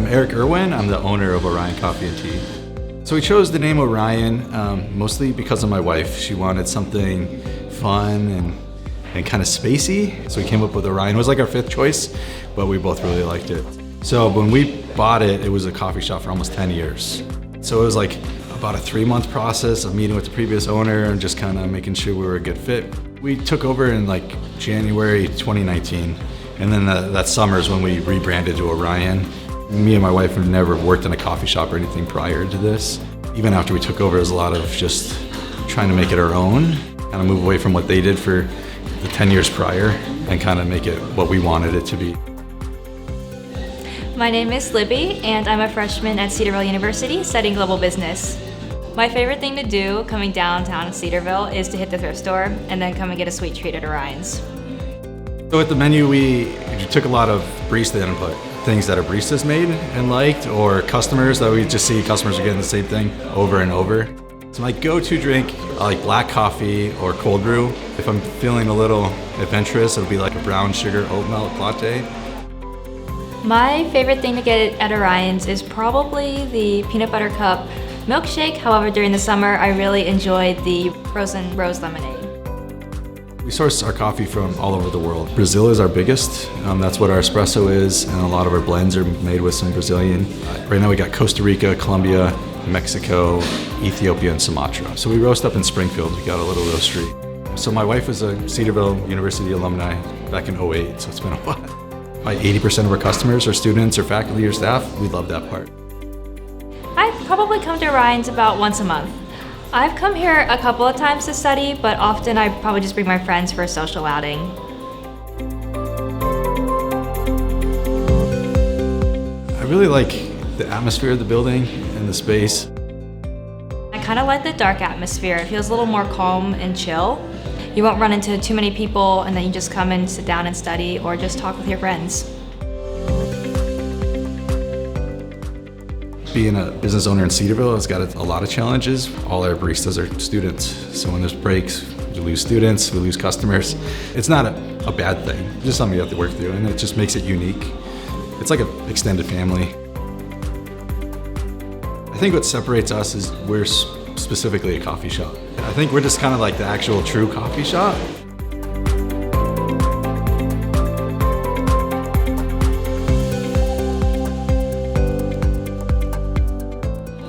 I'm Eric Irwin. I'm the owner of Orion Coffee Tea. So we chose the name Orion mostly because of my wife. She wanted something fun and kind of spacey. So we came up with Orion. It was like our fifth choice, but we both really liked it. So when we bought it, it was a coffee shop for almost 10 years. So it was like about a 3-month process of meeting with the previous owner and just kind of making sure we were a good fit. We took over in like January 2019. And then that summer is when we rebranded to Orion. Me and my wife have never worked in a coffee shop or anything prior to this. Even after we took over, it was a lot of just trying to make it our own, kind of move away from what they did for the 10 years prior and kind of make it what we wanted it to be. My name is Libby, and I'm a freshman at Cedarville University studying global business. My favorite thing to do coming downtown in Cedarville is to hit the thrift store and then come and get a sweet treat at Orion's. So at the menu, we took a lot of barista input, things that our baristas made and liked, or customers that we just see customers are getting the same thing over and over. So my go-to drink, I like black coffee or cold brew. If I'm feeling a little adventurous, it'll be like a brown sugar oat milk latte. My favorite thing to get at Orion's is probably the peanut butter cup milkshake. However, during the summer, I really enjoyed the frozen rose lemonade. We source our coffee from all over the world. Brazil is our biggest. That's what our espresso is, and a lot of our blends are made with some Brazilian. Right now we got Costa Rica, Colombia, Mexico, Ethiopia, and Sumatra. So we roast up in Springfield. We got a little roastery. So my wife was a Cedarville University alumni back in '08, so it's been a while. Probably 80% of our customers are students or faculty or staff. We love that part. I probably come to Orion's about once a month. I've come here a couple of times to study, but often I probably just bring my friends for a social outing. I really like the atmosphere of the building and the space. I kind of like the dark atmosphere. It feels a little more calm and chill. You won't run into too many people and then you just come and sit down and study or just talk with your friends. Being a business owner in Cedarville has got a lot of challenges. All our baristas are students, so when there's breaks, we lose students, we lose customers. It's not a bad thing, it's just something you have to work through, and it just makes it unique. It's like an extended family. I think what separates us is we're specifically a coffee shop. I think we're just kind of like the actual true coffee shop.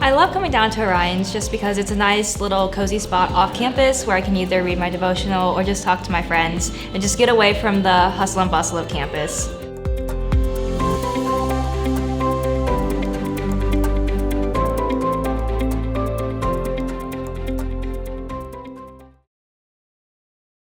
I love coming down to Orion's just because it's a nice little cozy spot off campus where I can either read my devotional or just talk to my friends and just get away from the hustle and bustle of campus.